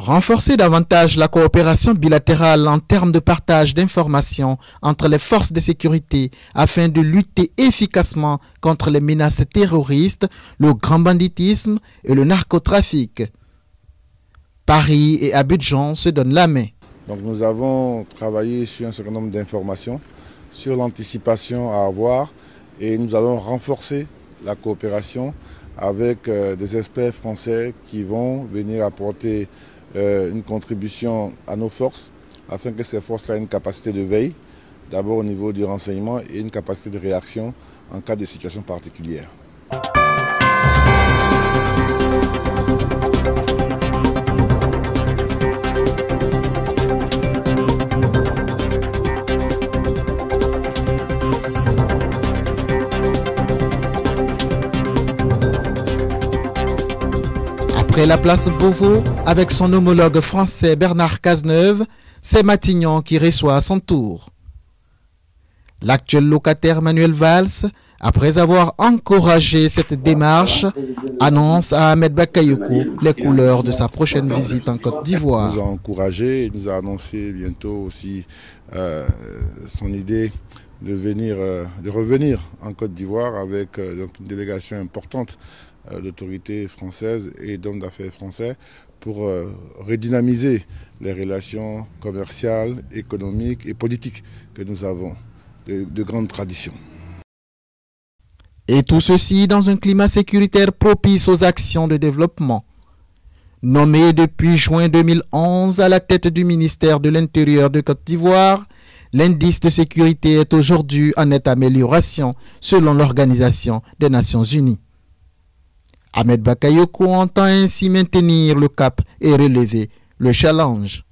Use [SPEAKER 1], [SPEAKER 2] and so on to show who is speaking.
[SPEAKER 1] Renforcer davantage la coopération bilatérale en termes de partage d'informations entre les forces de sécurité afin de lutter efficacement contre les menaces terroristes, le grand banditisme et le narcotrafic. Paris et Abidjan se donnent la main.
[SPEAKER 2] Donc nous avons travaillé sur un certain nombre d'informations, sur l'anticipation à avoir, et nous allons renforcer la coopération avec des experts français qui vont venir apporter une contribution à nos forces, afin que ces forces-là aient une capacité de veille, d'abord au niveau du renseignement, et une capacité de réaction en cas de situation particulière.
[SPEAKER 1] Après la place Beauvau, avec son homologue français Bernard Cazeneuve, c'est Matignon qui reçoit à son tour. L'actuel locataire Manuel Valls, après avoir encouragé cette démarche, annonce à Ahmed Bakayoko les couleurs de sa prochaine visite en Côte d'Ivoire.
[SPEAKER 2] Il nous a encouragé, il nous a annoncé bientôt aussi son idée de revenir en Côte d'Ivoire avec une délégation importante d'autorités françaises et d'hommes d'affaires français pour redynamiser les relations commerciales, économiques et politiques que nous avons de grande tradition.
[SPEAKER 1] Et tout ceci dans un climat sécuritaire propice aux actions de développement. Nommé depuis juin 2011 à la tête du ministère de l'Intérieur de Côte d'Ivoire, l'indice de sécurité est aujourd'hui en nette amélioration selon l'Organisation des Nations Unies. Ahmed Bakayoko entend ainsi maintenir le cap et relever le challenge.